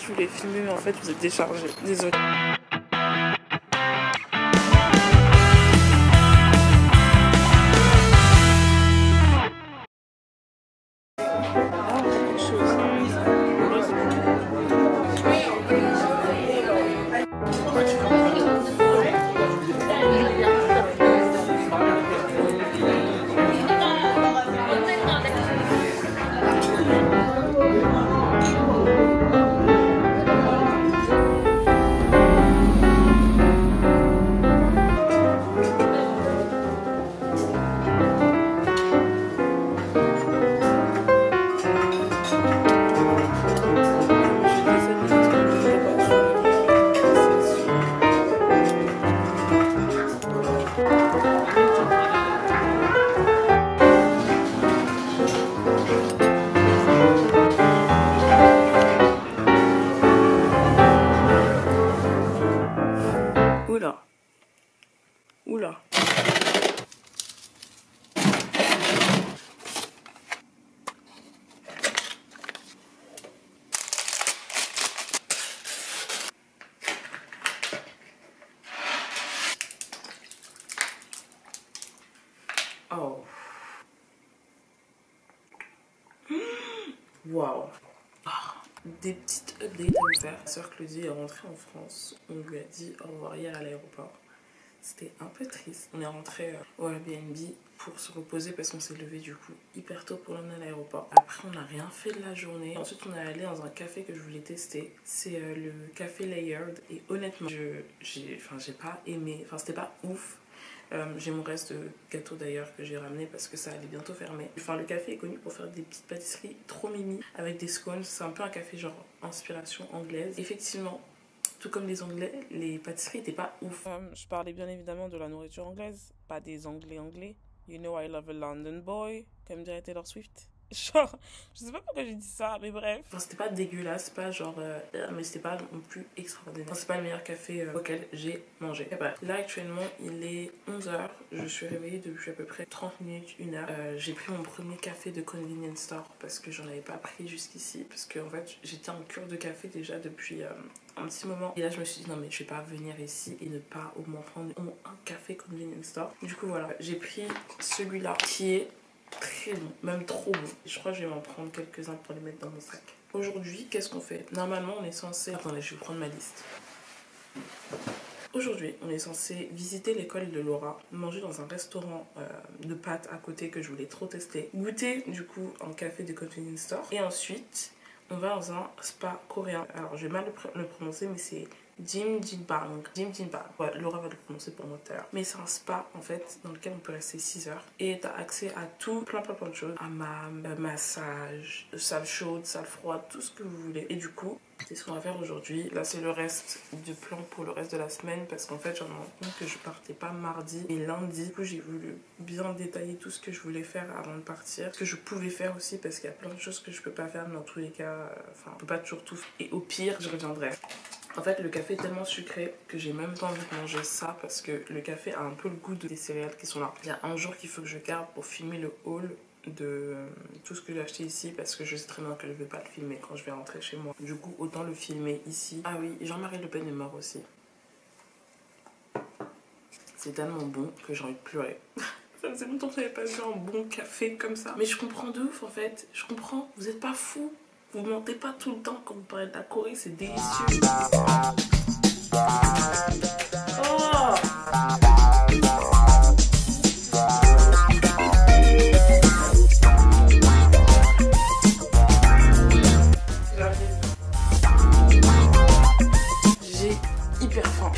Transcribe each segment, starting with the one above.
je voulais filmer, mais en fait, vous êtes déchargé. Désolée. Oula. Oula. Oh. Waouh. Des petites updates à vous faire. Ma soeur Claudie est rentrée en France. On lui a dit au revoir hier à l'aéroport. C'était un peu triste. On est rentré au Airbnb pour se reposer parce qu'on s'est levé du coup hyper tôt pour l'emmener à l'aéroport. Après on n'a rien fait de la journée. Ensuite on est allé dans un café que je voulais tester. C'est le café Layered. Et honnêtement j'ai pas aimé. Enfin c'était pas ouf. J'ai mon reste de gâteau d'ailleurs que j'ai ramené parce que ça allait bientôt fermer. Enfin le café est connu pour faire des petites pâtisseries trop mimi avec des scones. C'est un peu un café genre inspiration anglaise. Effectivement, tout comme les Anglais, les pâtisseries n'étaient pas ouf. Je parlais bien évidemment de la nourriture anglaise, pas des Anglais. You know I love a London boy, comme dirait Taylor Swift. Genre, je sais pas pourquoi j'ai dit ça, mais bref. Enfin, c'était pas dégueulasse, pas genre... mais c'était pas non plus extraordinaire. Enfin, c'est pas le meilleur café auquel j'ai mangé. Et bref, là actuellement, il est 11h. Je suis réveillée depuis à peu près 30 minutes, 1h. J'ai pris mon premier café de convenience store parce que j'en avais pas pris jusqu'ici. Parce que en fait, j'étais en cure de café déjà depuis un petit moment. Et là, je me suis dit, non mais je vais pas venir ici et ne pas au moins prendre un café convenience store. Du coup, voilà, j'ai pris celui-là qui est très bon, même trop bon. Je crois que je vais m'en prendre quelques-uns pour les mettre dans mon sac. Aujourd'hui, qu'est-ce qu'on fait? Normalement, on est censé... Attendez, je vais prendre ma liste. Aujourd'hui, on est censé visiter l'école de Laura, manger dans un restaurant de pâtes à côté que je voulais trop tester, goûter du coup un café de convenience store et ensuite on va dans un spa coréen. Alors je vais mal le prononcer mais c'est Jimjinbang. Ouais, Laura va le prononcer pour moi tout à l'heure. Mais c'est un spa en fait dans lequel on peut rester 6 heures et t'as accès à tout, plein de choses. Hammam, massage, salle chaude, salle froide, tout ce que vous voulez. Et du coup, c'est ce qu'on va faire aujourd'hui. Là c'est le reste du plan pour le reste de la semaine parce qu'en fait j'en ai rendu compte que je partais pas mardi et lundi. Du coup j'ai voulu bien détailler tout ce que je voulais faire avant de partir. Ce que je pouvais faire aussi parce qu'il y a plein de choses que je peux pas faire mais dans tous les cas, enfin on peut pas toujours tout faire. Et au pire je reviendrai. En fait le café est tellement sucré que j'ai même pas envie de manger ça parce que le café a un peu le goût des céréales qui sont là. Il y a un jour qu'il faut que je garde pour filmer le haul de tout ce que j'ai acheté ici parce que je sais très bien que je vais pas le filmer quand je vais rentrer chez moi. Du coup autant le filmer ici. Ah oui, Jean-Marie Le Pen est mort aussi. C'est tellement bon que j'ai envie de pleurer. Ça faisait longtemps que j'avais pas vu un bon café comme ça. Mais je comprends de ouf en fait. Je comprends, vous êtes pas fous. Vous mentez pas tout le temps quand vous parlez de la Corée, c'est délicieux. Oh! J'ai hyper faim.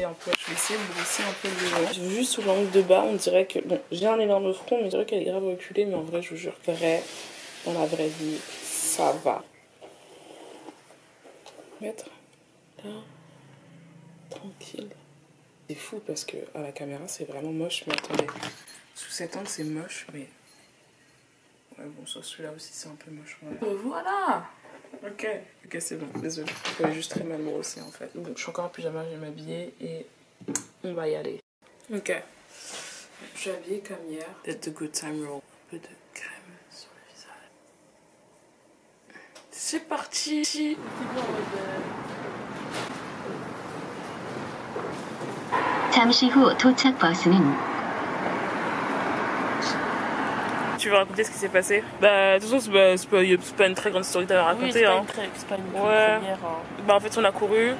Un peu. Je vais essayer de brosser un peu le nez. J'ai vu sous l'angle de bas, on dirait que... Bon, j'ai un énorme front, mais on dirait qu'elle est grave reculée. Mais en vrai, je vous jure que dans la vraie vie, ça va. Mettre là, tranquille. C'est fou parce que à la caméra, c'est vraiment moche. Mais attendez, sous cet angle, c'est moche, mais... Ouais, bon, sur celui-là aussi, c'est un peu moche. Voilà. Voilà. Ok, c'est bon, désolé. J'avais juste très mal moi aussi en fait. Donc je suis encore en pyjama, je vais m'habiller et on va y aller. Ok. Je suis habillée comme hier. Peut-être de Good Time Roll. Un peu de crème sur le visage. C'est parti. 잠시 후 도착 버스는 Tu veux raconter ce qui s'est passé? Bah, de toute façon, c'est pas une très grande story à raconter. Oui, c'est pas une première. Hein. Bah, en fait, on a couru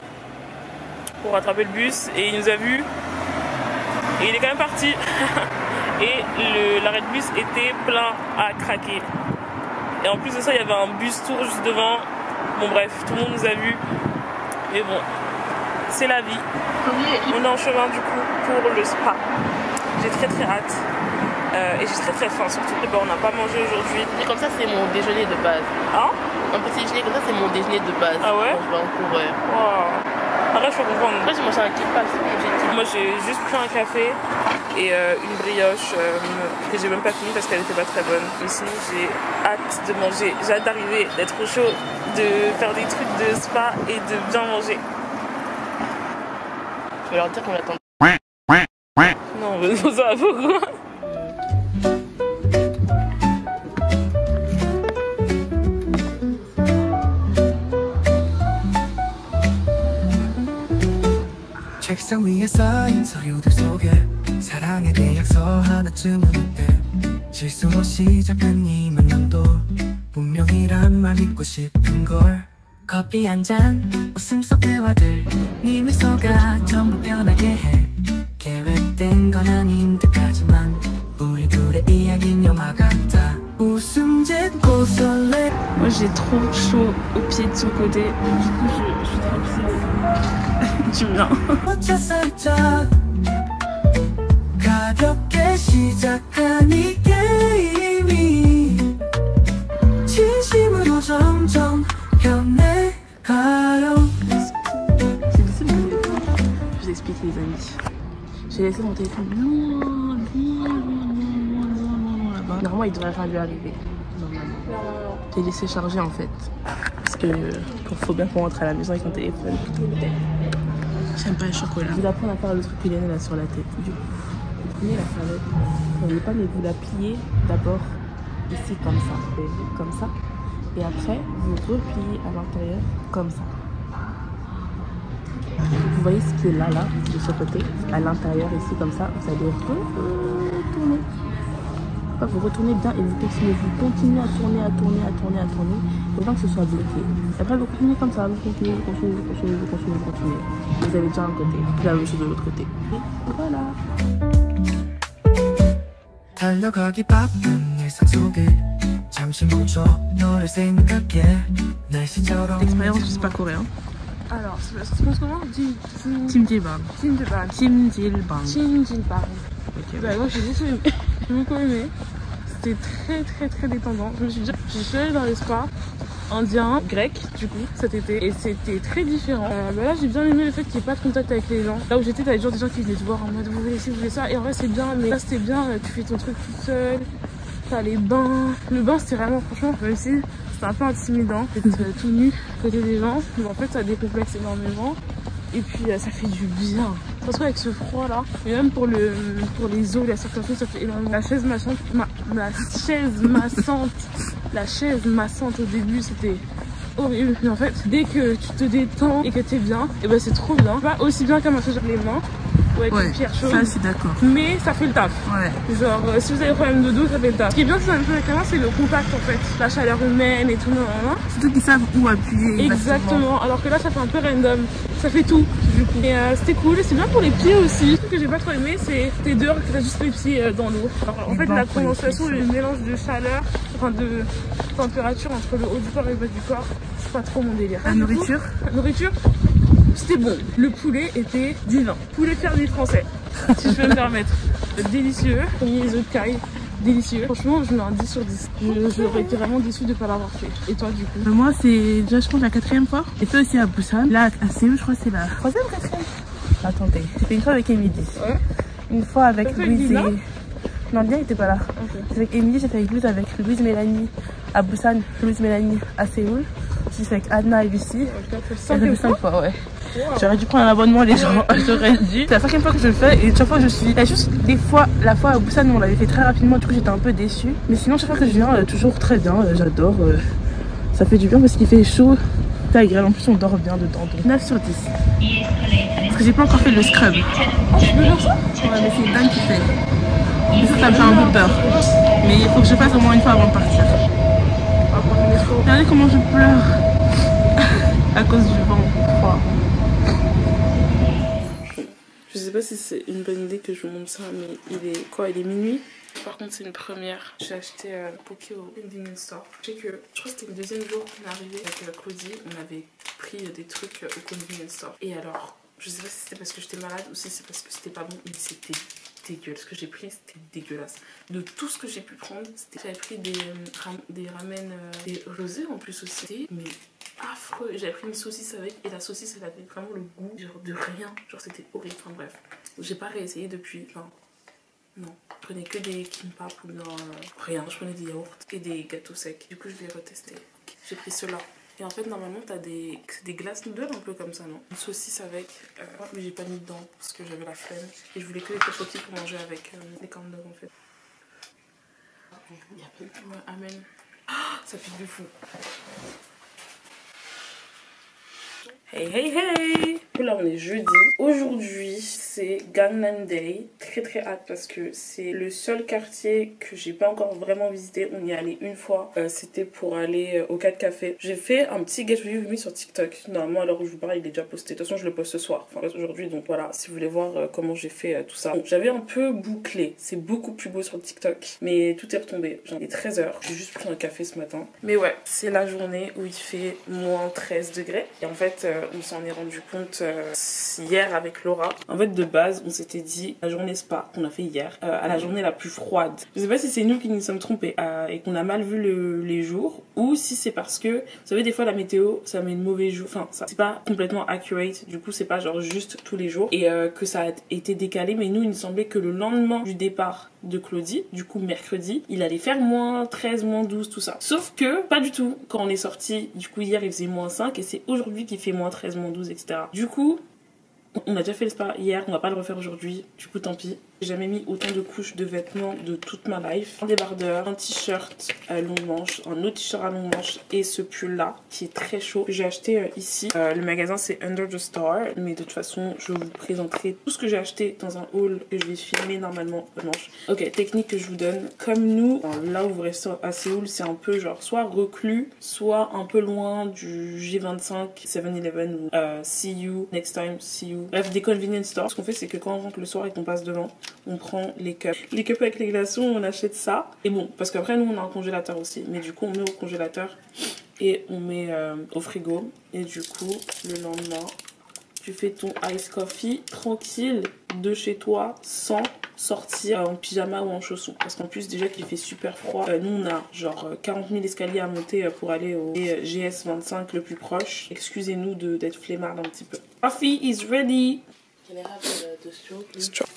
pour rattraper le bus et il nous a vus. Et il est quand même parti. Et l'arrêt de bus était plein à craquer. Et en plus de ça, il y avait un bus tour juste devant. Bon, bref, tout le monde nous a vus. Mais bon, c'est la vie. On est en chemin du coup pour le spa. J'ai très hâte. Et j'ai très faim, surtout que on n'a pas mangé aujourd'hui. Et comme ça, c'est mon déjeuner de base. Hein? Un petit déjeuner comme ça, c'est mon déjeuner de base. Ah ouais? Quand je vais en cours, ouais. Wow. Après, je peux comprendre. Après, j'ai mangé un kippah, c'est bon, j'ai dit. Moi, j'ai juste pris un café et une brioche que j'ai même pas fini parce qu'elle était pas très bonne. Mais sinon, j'ai hâte de manger. J'ai hâte d'arriver, d'être au chaud, de faire des trucs de spa et de bien manger. Je vais leur dire qu'on attend. Non, mais ça va pourquoi? 책상 위에 쌓인 서류들 속에 사랑의 계약서 하나쯤은 있대. 실수로 시작한 이 만남도 운명이란 말 믿고 싶은걸. 커피 한 잔 웃음 속 대화들 네 미소가 전부 변하게 해. 계획된 건 아닌 듯하지만 우리 둘의 이야기는 영화 같아. 웃음 짓고 설레. Moi j'ai trop chaud au pied de son côté. Du coup je suis trop psy. Tu viens. 살짝 가볍게 시작한 이 게임이 진심으로 점점 변해가요. Je vous explique les amis. J'ai laissé mon téléphone loin là-bas. Normalement il devrait rien lui arriver. Normalement. J'ai laissé charger en fait. Parce que faut bien qu'on rentre à la maison avec mon téléphone. J'aime pas le chocolat. Vous apprendre à faire le truc qu'il y a là sur la tête. Du coup, vous prenez la salade. Vous n'allez pas, mais vous la pliez d'abord ici comme ça. Vous voyez, comme ça. Et après, vous repliez à l'intérieur comme ça. Vous voyez ce qui est là, de ce côté, à l'intérieur, ici, comme ça. Vous allez retourner. Vous retournez bien et vous continuez à tourner, autant que ce soit bloqué. Et après, vous continuez comme ça, vous continuez. Vous avez déjà un côté, puis la même chose de l'autre côté. Et voilà. 달려가기 바쁜 일상 속에 잠시 멈춰 너를 생각해 날씨처럼. Expérience du spa coréen. Alors, ça se prononce comment? Timjilbang. Bah, moi j'ai beaucoup aimé. C'était très détendant. Je suis allée dans les spas indiens, grecs du coup cet été et c'était très différent. Là j'ai bien aimé le fait qu'il n'y ait pas de contact avec les gens. Là où j'étais, t'avais toujours des gens qui venaient te voir en mode vous voulez ci, vous voulez ça, et en vrai c'est bien, mais là c'était bien, tu fais ton truc tout seul, t'as les bains. Le bain c'était vraiment, franchement, même si c'était un peu intimidant d'être tout nu à côté des gens, mais en fait ça décomplexe énormément. Et puis ça fait du bien. De toute façon avec ce froid là, et même pour les os, la circulation, ça fait énormément. La chaise massante au début c'était horrible. Mais en fait dès que tu te détends et que t'es bien, et ben c'est trop bien. Pas aussi bien qu'un massage avec les mains ou avec une pierre chaude. Ça je suis d'accord. Mais ça fait le taf. Ouais. Genre si vous avez des problèmes de dos, ça fait le taf. Ce qui est bien c'est avec les mains, c'est le contact en fait. La chaleur humaine et tout. Surtout qu'ils savent où appuyer. Exactement. Alors que là ça fait un peu random. Ça fait tout du coup. Et c'était cool. C'est bien pour les pieds aussi. Ce que j'ai pas trop aimé, c'est t'es dehors et que t'as juste les pieds dans l'eau. En fait la condensation, le mélange de chaleur, enfin de température entre le haut du corps et le bas du corps, c'est pas trop mon délire. La nourriture? La nourriture, c'était bon. Le poulet était divin. Poulet fermier français, si je peux me permettre. Délicieux. Les œufs de caille. Délicieux. Franchement, je mets un 10 sur 10. J'aurais été vraiment déçue de ne pas l'avoir fait. Et toi, du coup? Moi, c'est déjà, je pense, la 4e fois. Et toi aussi à Busan. Là, à Séoul, je crois que c'est la 3e, 4e. Attendez. J'ai fait une fois avec Emily. Ouais. Une fois avec Louise et... Non, Lina n'était pas là. Okay. Avec Emily, j'ai fait avec Louise Mélanie à Busan, Louise Mélanie à Séoul. 6 avec Anna et Lucie. Elle fait 5 fois, ouais. Wow. J'aurais dû prendre un abonnement, les gens. J'aurais dû. C'est la 5e fois que je le fais et chaque fois je suis. Il y a juste des fois, la fois à Busan, on l'avait fait très rapidement, du coup j'étais un peu déçue. Mais sinon, chaque fois que je viens, toujours très bien. J'adore. Ça fait du bien parce qu'il fait chaud. C'est agréable. En plus, on dort bien dedans. Donc 9 sur 10. Parce que j'ai pas encore fait le scrub. Oh, tu peux faire ça? Ouais, mais c'est Dan qui fait. Et ça me fait un peu peur. Mais il faut que je fasse au moins une fois avant de partir. Regardez comment je pleure à cause du vent froid. Je sais pas si c'est une bonne idée que je vous montre ça, mais il est quoi? Il est minuit. Par contre, c'est une première. J'ai acheté Poké au convenience store. Je sais que, je crois que c'était le 2e jour qu'on est arrivé avec Claudie. On avait pris des trucs au convenience store. Et alors, je sais pas si c'était parce que j'étais malade ou si c'est parce que c'était pas bon, mais c'était dégueulasse. Ce que j'ai pris, c'était dégueulasse. De tout ce que j'ai pu prendre, j'avais pris des ramen, des rosés en plus aussi. Mais affreux. J'avais pris une saucisse avec et la saucisse, elle avait vraiment le goût genre de rien. Genre, c'était horrible. Enfin bref, j'ai pas réessayé depuis. Enfin, non, je prenais que des kimbap ou non, rien. Je prenais des yaourts et des gâteaux secs. Du coup, je vais retester. J'ai pris ceux-là. Et en fait, normalement, t'as des glaces noodles un peu comme ça, non? Une saucisse avec, mais j'ai pas mis dedans parce que j'avais la flemme. Et je voulais que les tteokbokki pour manger avec les corn dogs en fait. Il y a pas de tout. Ouais, amen. Oh, ça pique de fou. Hey hey hey! Là on est jeudi. Aujourd'hui c'est Gangnam Day. Très hâte parce que c'est le seul quartier que j'ai pas encore vraiment visité. On y est allé une fois. C'était pour aller au 4 café. J'ai fait un petit get ready with me sur TikTok. Normalement à l'heure où je vous parle il est déjà posté. De toute façon je le poste ce soir. Enfin aujourd'hui, donc voilà. Si vous voulez voir comment j'ai fait tout ça. Bon, j'avais un peu bouclé. C'est beaucoup plus beau sur TikTok. Mais tout est retombé. J'en ai 13 h. J'ai juste pris un café ce matin. Mais ouais, c'est la journée où il fait moins 13 degrés. Et en fait on s'en est rendu compte hier avec Laura. En fait de base on s'était dit la journée spa qu'on a fait hier à la journée la plus froide. Je sais pas si c'est nous qui nous sommes trompés et qu'on a mal vu les jours ou si c'est parce que vous savez des fois la météo ça met une mauvaise jour. Enfin ça c'est pas complètement accurate. Du coup c'est pas genre juste tous les jours et que ça a été décalé. Mais nous il nous semblait que le lendemain du départ de Claudie, du coup mercredi, il allait faire moins 13, moins 12, tout ça. Sauf que, pas du tout. Quand on est sorti, du coup hier il faisait moins 5 et c'est aujourd'hui qu'il fait moins 13, moins 12, etc. Du coup, on a déjà fait le spa hier, on va pas le refaire aujourd'hui, du coup tant pis. J'ai jamais mis autant de couches de vêtements de toute ma life. Un débardeur, un t-shirt à longue manche, un autre t-shirt à longue manche et ce pull là qui est très chaud que j'ai acheté ici. Le magasin c'est Under the Star, mais de toute façon je vous présenterai tout ce que j'ai acheté dans un haul que je vais filmer normalement dimanche. Ok, technique que je vous donne. Comme nous, là où vous restez à Séoul, c'est un peu genre soit reclus, soit un peu loin du G25, 7-Eleven ou See You, Next Time, See You. Bref, des convenience stores. Ce qu'on fait c'est que quand on rentre le soir et qu'on passe devant, on prend les cups. Les cups avec les glaçons, on achète ça. Et bon, parce qu'après nous on a un congélateur aussi. Mais du coup on met au congélateur et on met au frigo. Et du coup le lendemain, tu fais ton ice coffee tranquille de chez toi sans sortir en pyjama ou en chaussons. Parce qu'en plus déjà qu'il fait super froid. Nous on a genre 40 000 escaliers à monter pour aller au GS25 le plus proche. Excusez-nous d'être flemmarde un petit peu. Coffee is ready. Quelle est de stroke?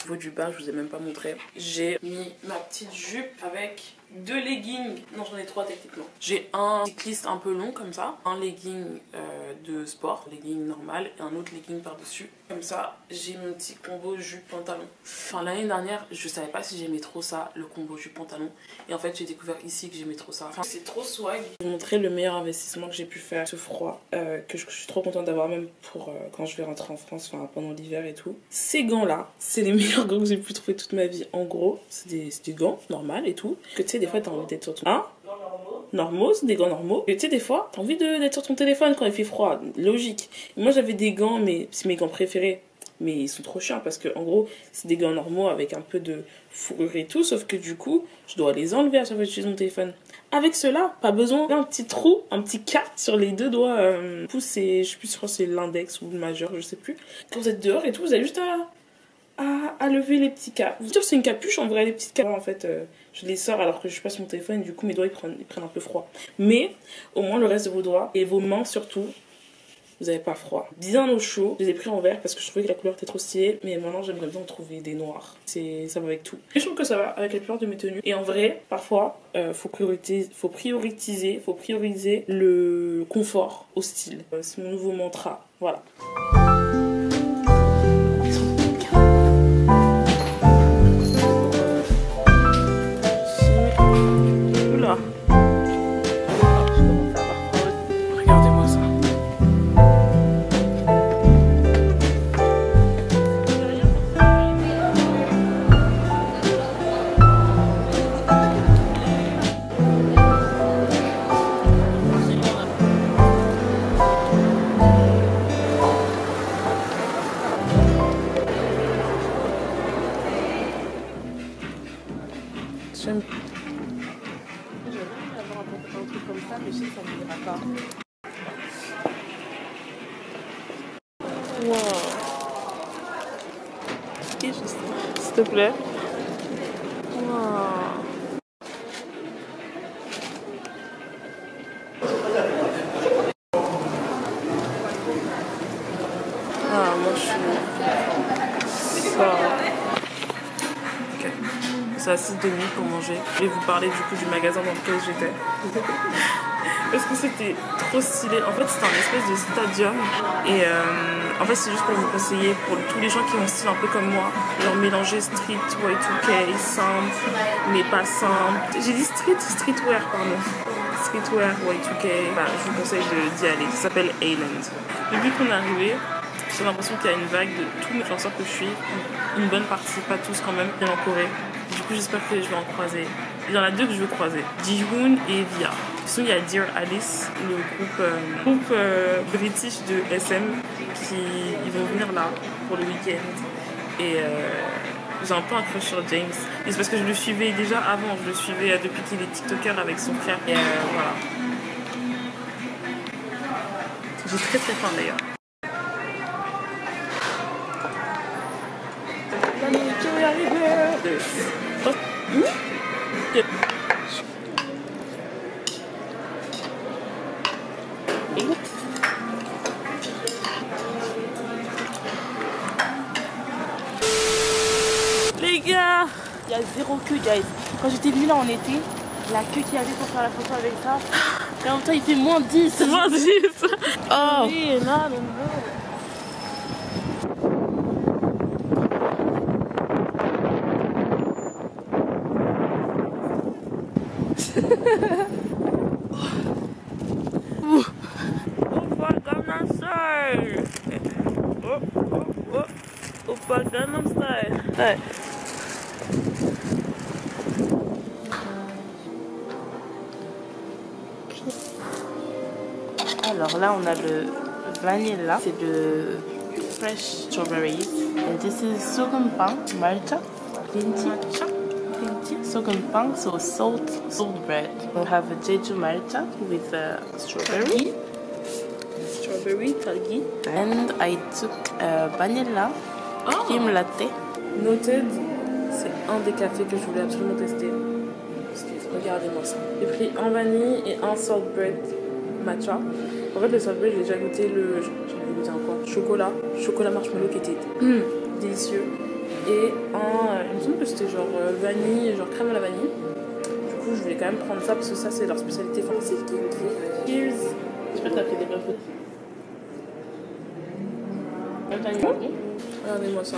Au niveau du bas, je vous ai même pas montré. J'ai mis ma petite jupe avec 2 leggings. Non, j'en ai 3 techniquement. J'ai un cycliste un peu long comme ça, un legging de sport, legging normal et un autre legging par-dessus. Comme ça, j'ai mon petit combo jupe-pantalon. Enfin, l'année dernière, je savais pas si j'aimais trop ça, le combo jupe-pantalon. Et en fait, j'ai découvert ici que j'aimais trop ça. Enfin, c'est trop swag. Je vais vous montrer le meilleur investissement que j'ai pu faire. Ce froid, que je suis trop contente d'avoir même pour quand je vais rentrer en France, enfin pendant l'hiver et tout. Ces gants-là, c'est les meilleurs gants que j'ai pu trouver toute ma vie. En gros, c'est des gants normaux et tout. Que tu sais, des fois, t'as envie d'être sur ton... Hein? Normaux, c'est des gants normaux. Et tu sais, des fois, t'as envie d'être sur ton téléphone quand il fait froid. Logique. Et moi, j'avais des gants, mais c'est mes gants préférés. Mais ils sont trop chiants parce que, en gros, c'est des gants normaux avec un peu de fourrure et tout. Sauf que du coup, je dois les enlever à chaque fois que j'utilise mon téléphone. Avec cela, pas besoin d'un petit trou, un petit cap sur les 2 doigts. Pouce et, je sais plus, je crois que c'est l'index ou le majeur, je sais plus. Quand vous êtes dehors et tout, vous avez juste à lever les petits caps. Vous dire c'est une capuche en vrai, les petites capes en fait je les sors alors que je suis pas sur mon téléphone et du coup mes doigts ils prennent un peu froid. Mais au moins le reste de vos doigts et vos mains surtout, vous avez pas froid. Bien au chaud, je les ai pris en vert parce que je trouvais que la couleur était trop stylée, mais maintenant j'aimerais bien en trouver des noirs. Ça va avec tout. Et je trouve que ça va avec la plupart de mes tenues. Et en vrai, parfois, faut prioriser le confort au style. C'est mon nouveau mantra. Voilà. Oula. Regardez-moi ça. J'aimerais avoir un truc comme ça, mais je sais que ça ne m'ira pas. Wow. Et juste, s'il te plaît. Wow. Ah, moi je suis... Ça... Ok. C'est assez de nuit pour manger. Je vais vous parler du coup du magasin dans lequel j'étais. Parce que c'était trop stylé. En fait, c'était un espèce de stadium. Et en fait, c'est juste pour vous conseiller, pour tous les gens qui ont un style un peu comme moi, genre mélanger street, Y2K, simple, mais pas simple. J'ai dit streetwear, pardon. Streetwear, Y2K. Bah, je vous conseille d'y aller. Ça s'appelle Island. Depuis qu'on est arrivé, j'ai l'impression qu'il y a une vague de tous mes influenceurs que je suis. Une bonne partie, pas tous quand même, bien en Corée. Du coup, j'espère que je vais en croiser. Il y en a deux que je veux croiser, Jihoon et Via. Sinon, il y a Dear Alice, le groupe british de SM, ils vont venir là pour le week-end. Et j'ai un peu un crush sur James. Et c'est parce que je le suivais déjà avant, je le suivais depuis qu'il est TikToker avec son frère. Et voilà. J'ai très très faim d'ailleurs. La nourriture est arrivée. Les gars, il y a zéro queue, guys. Quand j'étais venue là en été, la queue qu'il y avait pour faire la photo avec ça, et en même temps il fait moins 10. Moins 10. Oh oui, là, non, non. Oppa Gangnam Style. Oppa Gangnam Style. Ouais. Alors là on a le vanilla, c'est de fresh strawberries. And this is sogeonpang matcha, green tea, sogeonpang, so salt bread. We have a jeju matcha with strawberry, talgi. And I took vanilla cream latte. Noted, c'est un des cafés que je voulais absolument tester. Regardez-moi ça. J'ai pris un vanille et un salt bread matcha. En fait, le salt bread, j'ai déjà goûté j'avais goûté un quoi, chocolat marshmallow qui était délicieux. Et il me semble que c'était genre vanille, genre crème à la vanille. Du coup, je voulais quand même prendre ça parce que ça, c'est leur spécialité. Enfin, c'est cheers. J'espère que t'as fait des bonnes photos. Regardez-moi ça.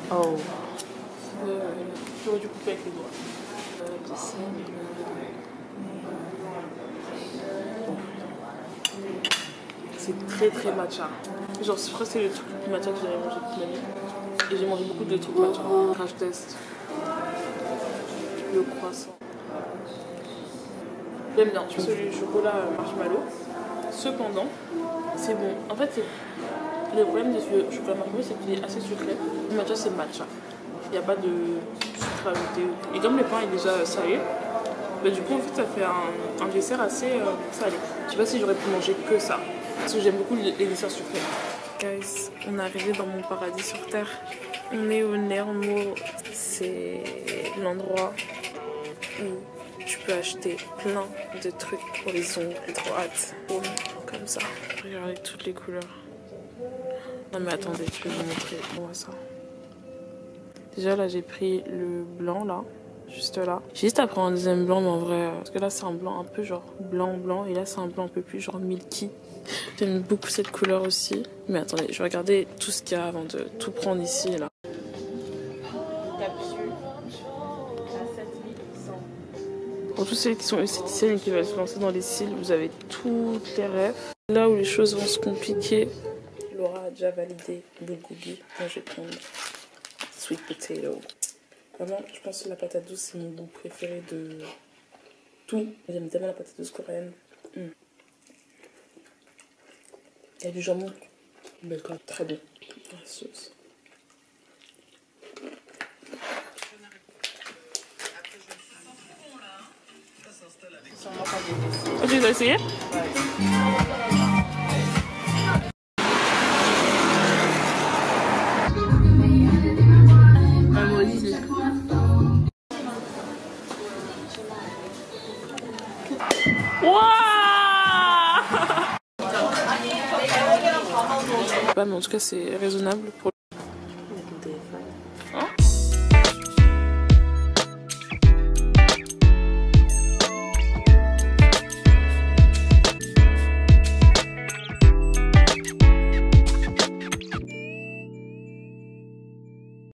Oh. J'aurais dû couper avec les doigts. C'est très très matcha. Genre, je crois que c'est le truc le plus matcha que j'avais mangé toute ma vie. Et j'ai mangé beaucoup de trucs matcha. Crash test. Le croissant. J'aime bien celui chocolat marshmallow. Cependant, c'est bon. En fait, le problème de ce chocolat marshmallow, c'est qu'il est assez sucré. Le matcha, c'est matcha. Il n'y a pas de sucre ajouté. Et comme le pain est déjà salé, bah, du coup, en fait, ça fait un dessert assez salé. Je sais pas si j'aurais pu manger que ça. Parce que j'aime beaucoup les desserts sucrés. Guys, on est arrivé dans mon paradis sur Terre. On est au Nermo. C'est l'endroit où tu peux acheter plein de trucs pour les ongles. J'ai trop hâte. Boum, comme ça. Regardez toutes les couleurs. Non mais attendez, je vais vous montrer. On voit ça. Déjà là j'ai pris le blanc là. Juste là. J'hésite à prendre un deuxième blanc, mais en vrai, parce que là c'est un blanc un peu genre blanc, et là c'est un blanc un peu plus genre milky. J'aime beaucoup cette couleur aussi. Mais attendez, je vais regarder tout ce qu'il y a avant de tout prendre ici là. Capsule à 7100. Pour tous ceux qui sont esthéticiennes et qui veulent se lancer dans les cils, vous avez toutes les refs. Là où les choses vont se compliquer, Laura a déjà validé bulgogi. Moi je vais prendre sweet potato. Vraiment, je pense que la patate douce, c'est mon goût préféré de tout. J'aime tellement la patate douce coréenne. Il y a du jambon. D'accord, très bon. La sauce. Oh, tu les as essayé? Pas, mais en tout cas c'est raisonnable pour